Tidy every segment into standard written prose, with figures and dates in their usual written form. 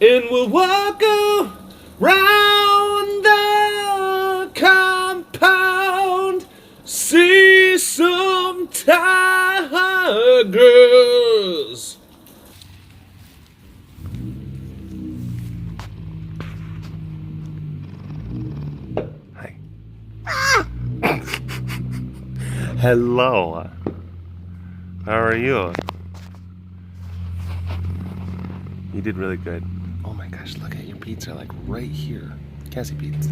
And we'll walk around the compound, see some tigers. Hi. Hello. How are you? You did really good. Oh my gosh, look at your Peets are like right here. Cassie Peets.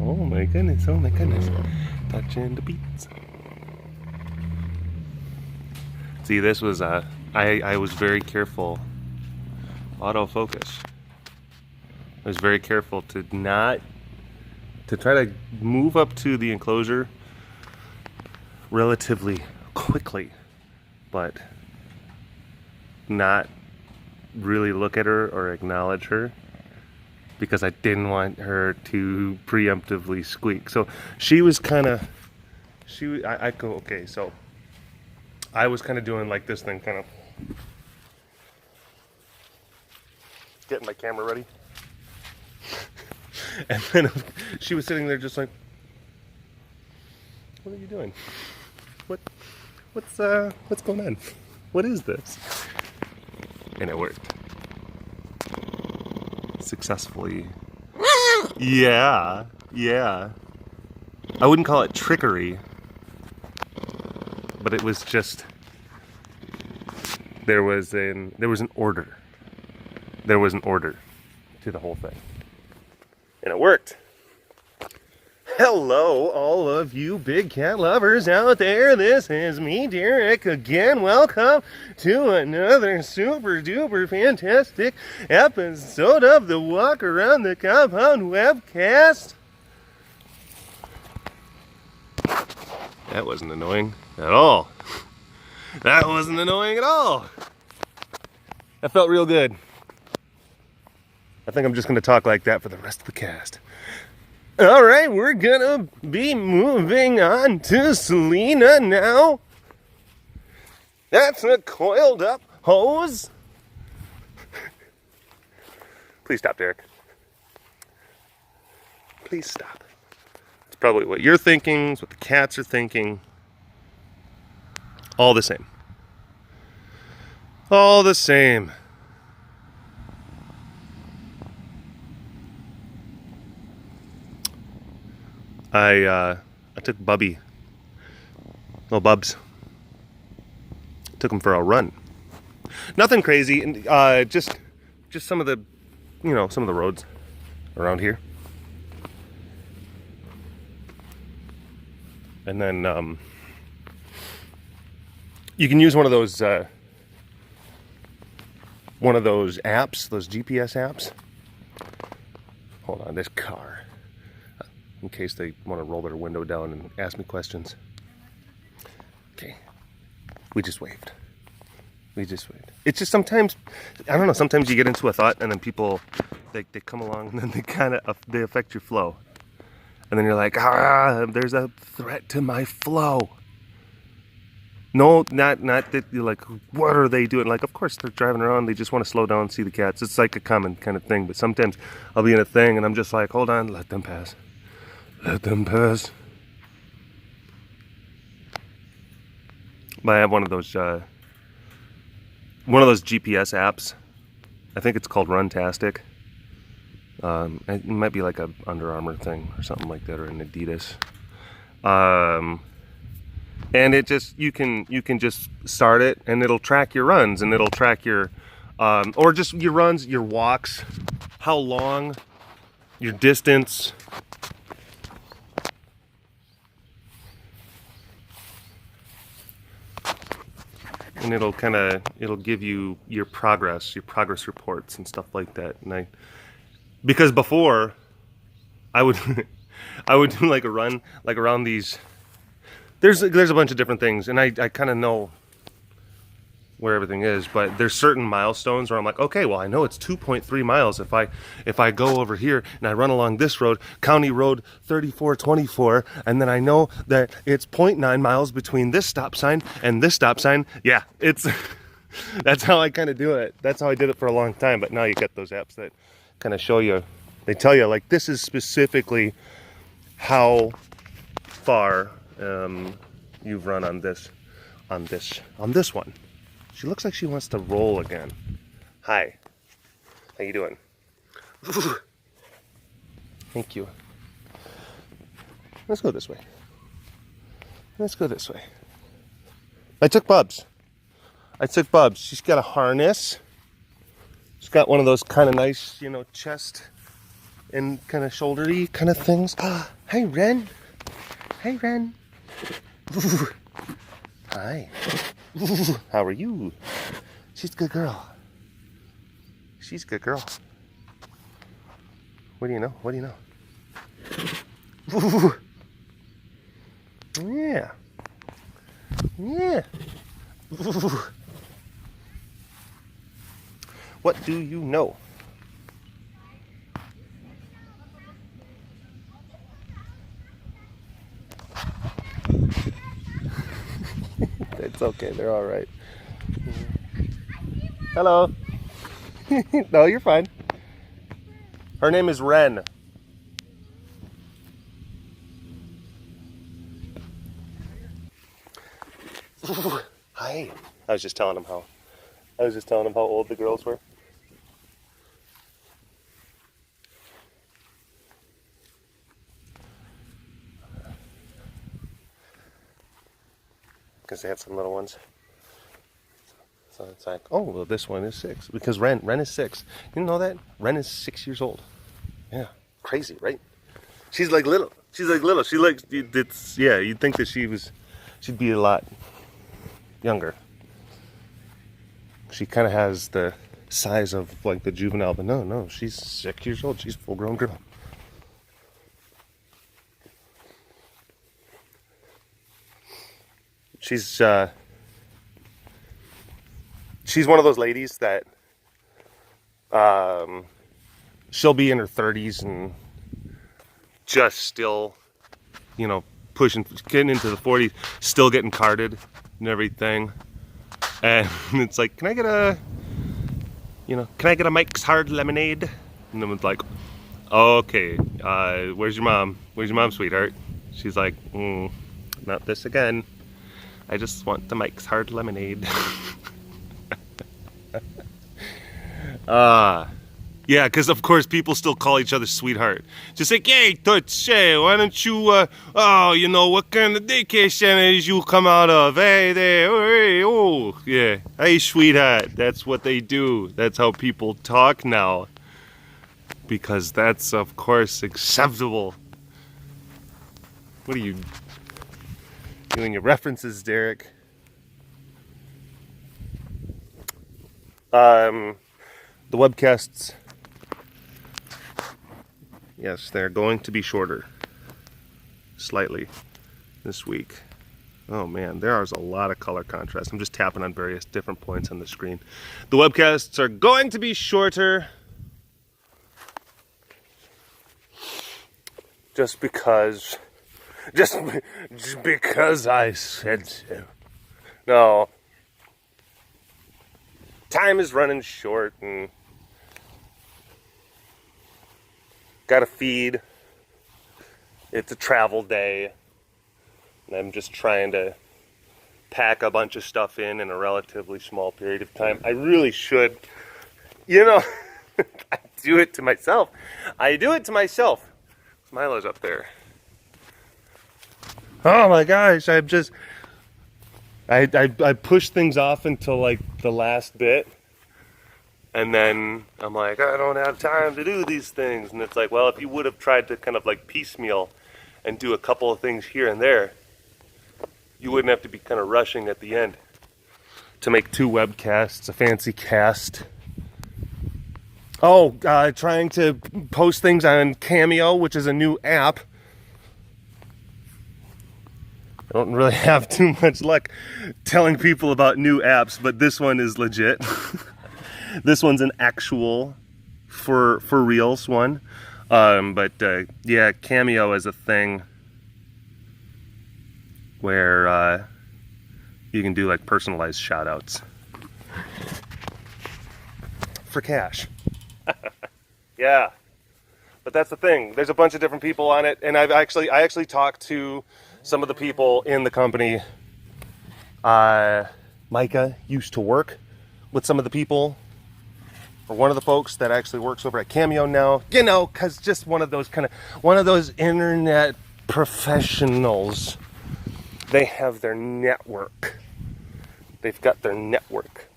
Oh my goodness, oh my goodness. Touching the Peets. See, this was, I was very careful. Autofocus. I was very careful to try to move up to the enclosure relatively quickly, but not really look at her or acknowledge her, because I didn't want her to preemptively squeak. So she was kind of, I go, okay, so I was kind of doing like this thing, kind of getting my camera ready. And then she was sitting there just like, what are you doing? What's going on? What is this? And it worked. Successfully. Yeah. I wouldn't call it trickery, but it was just, there was an order. There was an order to the whole thing. And it worked. Hello, all of you big cat lovers out there. This is me, Derek, again. Welcome to another super duper fantastic episode of the Walk Around the Compound webcast. That wasn't annoying at all. That wasn't annoying at all. That felt real good. I think I'm just going to talk like that for the rest of the cast. All right, we're gonna be moving on to Selena now. That's a coiled up hose. Please stop, Derek. Please stop. It's probably what you're thinking, it's what the cats are thinking. All the same. All the same. I took Bubby, little Bubs, took him for a run. Nothing crazy, and just some of the, some of the roads around here. And then you can use one of those apps, those GPS apps. Hold on, this car. In case they want to roll their window down and ask me questions. Okay. We just waved. It's just sometimes, I don't know, sometimes you get into a thought and then people, they come along and then they affect your flow. And then you're like, there's a threat to my flow. No, not that you're like, what are they doing? Like, of course they're driving around, they just want to slow down and see the cats. It's like a common kind of thing, but sometimes I'll be in a thing and I'm just like, hold on, let them pass. Let them pass. But I have one of those GPS apps. I think it's called Runtastic. It might be like a Under Armour thing or something like that, or an Adidas. And it just you can just start it, and it'll track your runs, and it'll track your or just your runs, your walks, how long, your distance. And it'll give you your progress reports and stuff like that. And because before I would do like a run, like around these, there's a bunch of different things, and I kind of know where everything is, but there's certain milestones where I'm like, okay, well, I know it's 2.3 miles if I go over here and I run along this road, County Road 3424, and then I know that it's 0.9 miles between this stop sign and this stop sign. Yeah, it's That's how I kind of do it. That's how I did it for a long time. But now you get those apps that kind of show you. They tell you like this is specifically how far you've run on this one. She looks like she wants to roll again. Hi. How you doing? Thank you. Let's go this way. Let's go this way. I took Bubs. She's got a harness. She's got one of those kind of nice, you know, chest and kind of shouldery kind of things. Hey, Wren. Hey, Wren. Hi. How are you? She's a good girl. She's a good girl. What do you know? What do you know? Yeah. Yeah. What do you know? It's okay, they're all right. Hello. No, you're fine. Her name is Wren. Hi. I was just telling him how old the girls were. Because they have some little ones. So it's like, oh, well, this one is 6. Because Wren is 6. You know that? Wren is 6 years old. Yeah. Crazy, right? She's like little. She like, it's, yeah, you'd think that she'd be a lot younger. She kind of has the size of like the juvenile, but no, she's 6 years old. She's a full-grown girl. She's one of those ladies that she'll be in her 30s and just still, you know, getting into the 40s, still getting carded and everything. And it's like, can I get a Mike's Hard Lemonade? And then it's like, okay, where's your mom? Where's your mom, sweetheart? She's like, not this again. I just want the Mike's Hard Lemonade. Yeah, because of course people still call each other sweetheart. Just like, hey, Toots, hey, why don't you, you know, what kind of daycare centers you come out of? Hey, there, hey, oh, yeah. Hey, sweetheart. That's what they do. That's how people talk now. Because that's, of course, acceptable. What are you doing your references, Derek? The webcasts, yes, they're going to be shorter, slightly, this week. Oh man, there's a lot of color contrast. I'm just tapping on various different points on the screen. The webcasts are going to be shorter, just because I said so. No. Time is running short and gotta feed. It's a travel day. And I'm just trying to pack a bunch of stuff in a relatively small period of time. I really should, you know, I do it to myself. Milo's up there. Oh my gosh, I push things off until like the last bit, and then I'm like, I don't have time to do these things. And it's like, well, if you would have tried to kind of like piecemeal and do a couple of things here and there, you wouldn't have to be kind of rushing at the end to make 2 webcasts, a fancy cast. Oh, trying to post things on Cameo, which is a new app. I don't really have too much luck telling people about new apps, but this one is legit. This one's an actual for reals one. But yeah, Cameo is a thing where you can do like personalized shout outs. for cash. Yeah. But that's the thing. There's a bunch of different people on it, and I actually talked to some of the people in the company. Micah used to work with some of the people, or one of the folks that actually works over at Cameo now. You know, cause just one of those internet professionals. They have their network. They've got their network.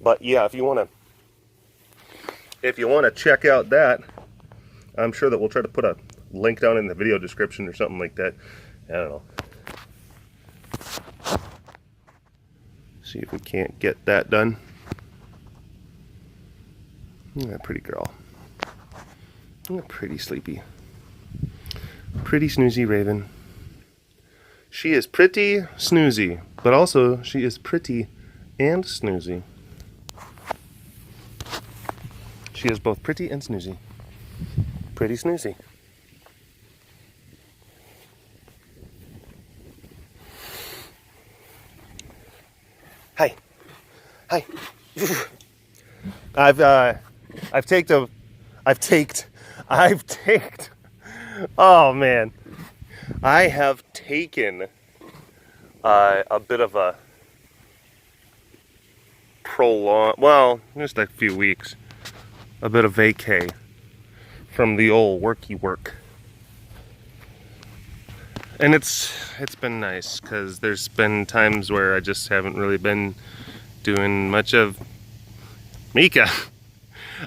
But yeah, if you wanna check out that, I'm sure that we'll try to put a link down in the video description or something like that. I don't know. See if we can't get that done. Yeah, pretty girl. Yeah, pretty sleepy. Pretty snoozy raven. She is pretty snoozy, but also she is pretty and snoozy. She is both pretty and snoozy. Pretty snoozy. Hi. Hi. Oh man. I have taken a bit of a just a few weeks, a bit of vacay from the old worky work. And it's been nice, because there's been times where I just haven't really been doing much of Mika.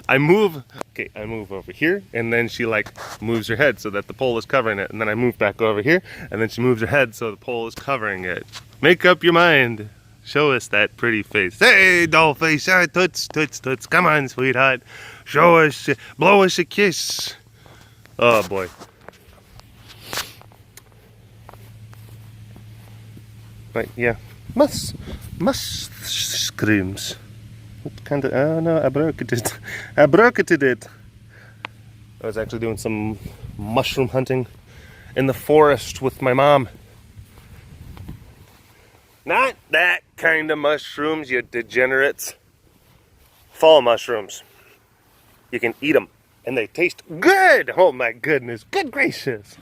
I move over here, and then she like moves her head so that the pole is covering it, and then I move back over here, and then she moves her head so the pole is covering it. Make up your mind. Show us that pretty face. Hey, doll face, toots, toots, toots. Come on, sweetheart. Show us, blow us a kiss. Oh boy. But yeah, mushrooms. What kind of? Oh no, I broke it. I was actually doing some mushroom hunting in the forest with my mom. Not that kind of mushrooms, you degenerates. Fall mushrooms. You can eat them, and they taste good. Oh my goodness, good gracious.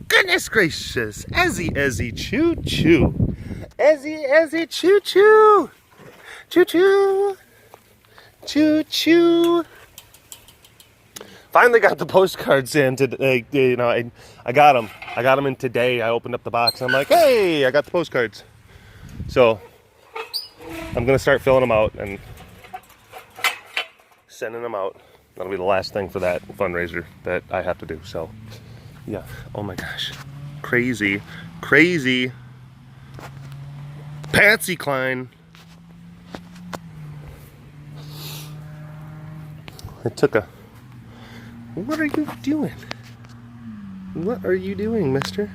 Goodness gracious. Ezzy, choo choo. Ezzy, choo choo. Choo choo. Choo choo. Finally got the postcards in today. You know, I got them. I got them in today. I opened up the box. I'm like, hey, I got the postcards. So I'm gonna start filling them out and sending them out. That'll be the last thing for that fundraiser that I have to do. So yeah. Oh my gosh. Crazy. Patsy Cline. What are you doing? What are you doing, mister?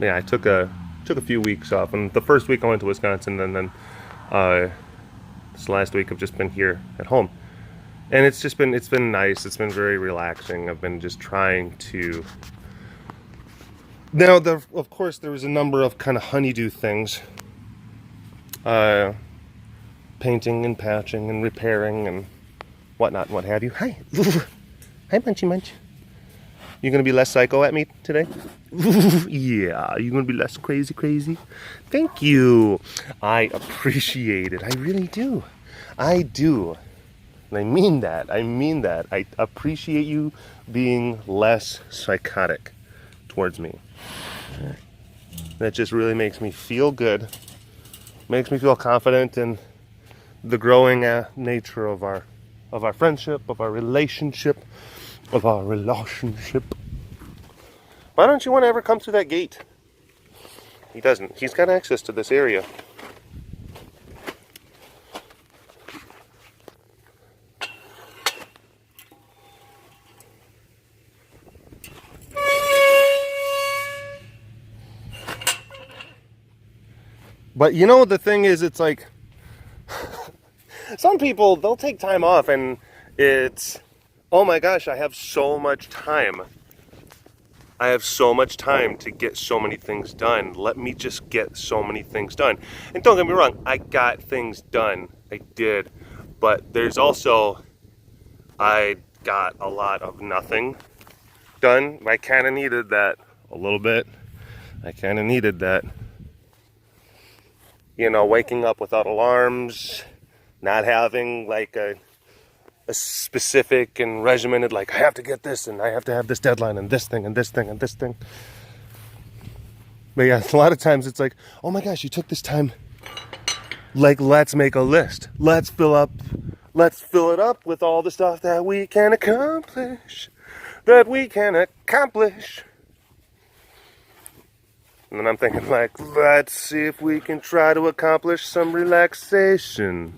Yeah, I took a few weeks off, and the first week I went to Wisconsin, and then this last week I've just been here at home. And it's been nice. It's been very relaxing. I've been just trying to. Now, of course, there was a number of kind of honeydew things. Painting and patching and repairing and whatnot and what have you. Hi. Hi, Munchy Munch. You gonna be less psycho at me today? Yeah, you gonna be less crazy? Thank you. I appreciate it. I really do. I do. And I mean that. I appreciate you being less psychotic towards me. That just really makes me feel good. Makes me feel confident in the growing nature of our friendship, of our relationship. Why don't you want to ever come through that gate? He doesn't. He's got access to this area. But you know, the thing is, it's like, some people, they'll take time off and it's, oh my gosh, I have so much time. I have so much time to get so many things done. Let me just get so many things done. And don't get me wrong, I got things done. I did. But there's also, I got a lot of nothing done. I kind of needed that a little bit. I kind of needed that. You know, waking up without alarms, not having like a specific and regimented, like I have to get this and I have to have this deadline and this thing and this thing and this thing. But yeah, a lot of times it's like, oh my gosh, you took this time. Like, let's make a list. Let's fill it up with all the stuff that we can accomplish. And then I'm thinking like, let's see if we can try to accomplish some relaxation.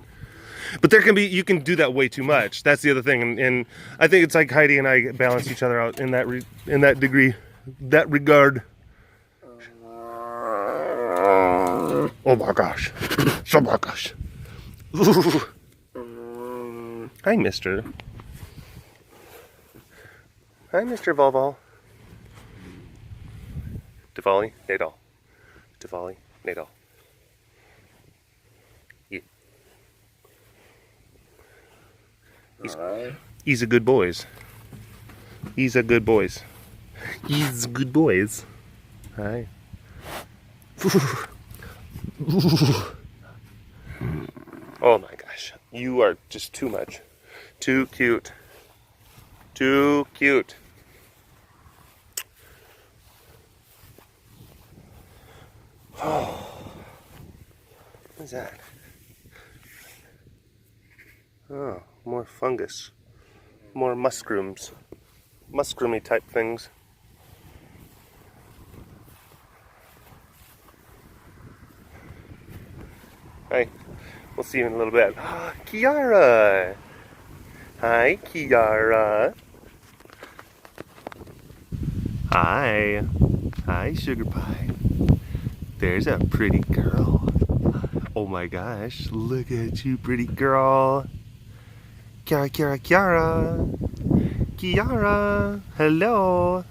But there can be, you can do that way too much. That's the other thing. And I think it's like Heidi and I balance each other out in that regard. Oh my gosh. Oh my gosh. Hi, Mr. Hi, Mr. Volvo. Diwali, Nadal. Diwali, Nadal. Yeah. He's a good boys. He's a good boys. He's good boys. Hi. Oh my gosh. You are just too much. Too cute. Too cute. Oh. What's that? Oh, more fungus. More mushrooms. Mushroomy type things. Hi. We'll see you in a little bit. Kiara! Hi, Kiara. Hi. Hi, Sugar Pie. There's a pretty girl. Oh my gosh, look at you, pretty girl. Kiara, Kiara, Kiara. Kiara, hello.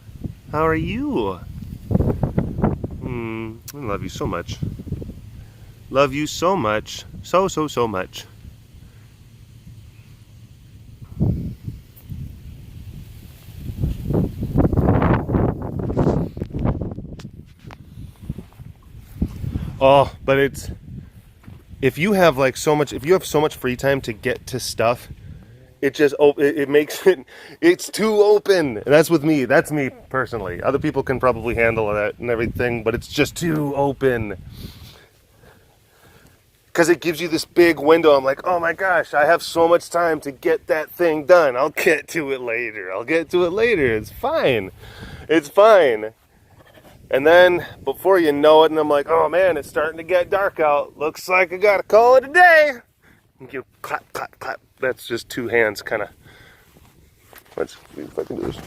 How are you? I love you so much. Love you so much. So much. Oh, but it's, if you have like so much, if you have so much free time to get to stuff, it just, it makes it, it's too open. And that's with me. That's me personally. Other people can probably handle that and everything, but it's just too open. Because it gives you this big window. I'm like, oh my gosh, I have so much time to get that thing done. I'll get to it later. It's fine. It's fine. And then, before you know it, and I'm like, oh man, it's starting to get dark out. Looks like I gotta call it a day. And you clap, clap, clap. That's just two hands, kind of. Let's see if I can do this.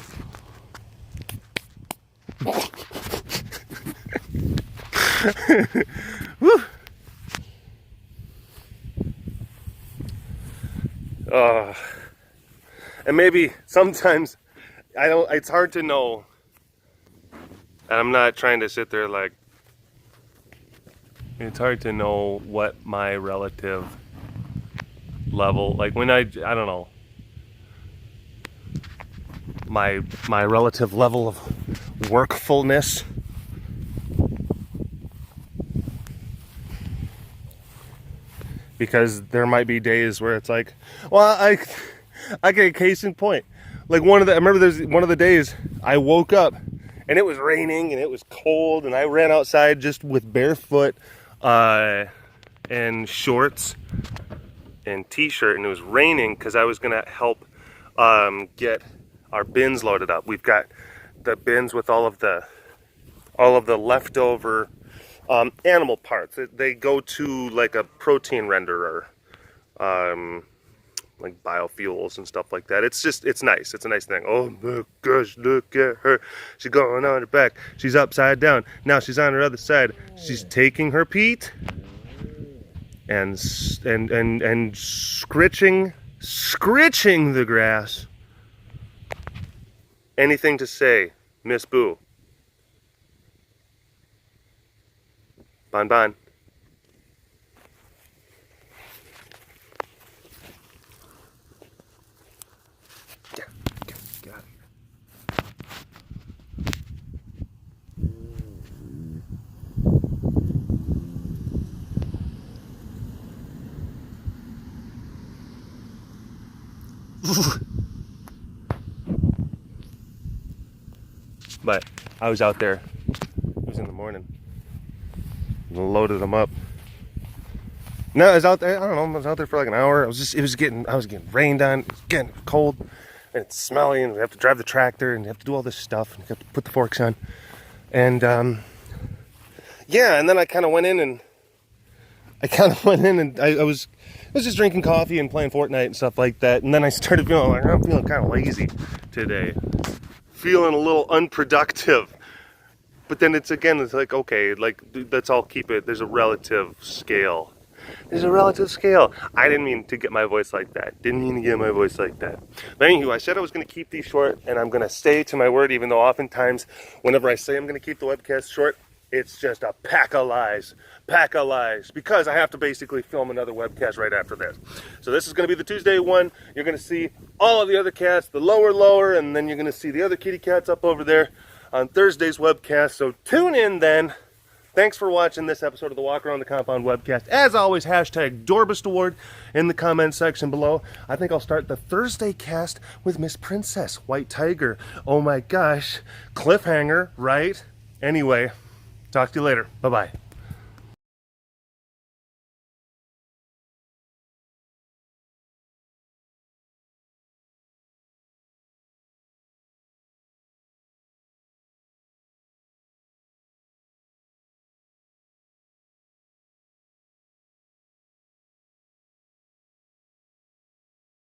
Woo! And maybe sometimes it's hard to know, and I'm not trying to sit there like, it's hard to know what my relative level, like when I don't know, my relative level of workfulness. Because there might be days where it's like, well, I get a case in point. Like I remember there's one of the days I woke up and it was raining and it was cold and I ran outside just with barefoot and shorts and t-shirt, and it was raining because I was gonna help get our bins loaded up. We've got the bins with all of the leftover animal parts. They go to like a protein renderer, like biofuels and stuff like that. It's nice. It's a nice thing. Oh my gosh, look at her. She's going on her back. She's upside down. Now she's on her other side. She's taking her peat and scritching the grass. Anything to say, Miss Boo? Bon bon. Yeah, got it. But I was out there. It was in the morning. Loaded them up. No, I was out there. I don't know. I was out there for like an hour. I was getting rained on. It was getting cold, and it's smelly, and we have to drive the tractor, and you have to do all this stuff, and you have to put the forks on. And yeah, and then I kind of went in, and I was just drinking coffee and playing Fortnite and stuff like that. And then I started feeling like I'm feeling kind of lazy today, feeling a little unproductive. But then it's like, okay, like, let's all keep it. There's a relative scale. There's a relative scale. I didn't mean to get my voice like that. But anywho, I said I was going to keep these short, and I'm going to stay to my word, even though oftentimes whenever I say I'm going to keep the webcast short, it's just a pack of lies, because I have to basically film another webcast right after this. So this is going to be the Tuesday one. You're going to see all of the other cats, the lower, and then you're going to see the other kitty cats up over there on Thursday's webcast. So tune in then. Thanks for watching this episode of the Walk Around the Compound webcast. As always, hashtag Dorbest Award in the comment section below. I think I'll start the Thursday cast with Miss Princess, White Tiger. Oh my gosh, cliffhanger, right? Anyway, talk to you later. Bye-bye.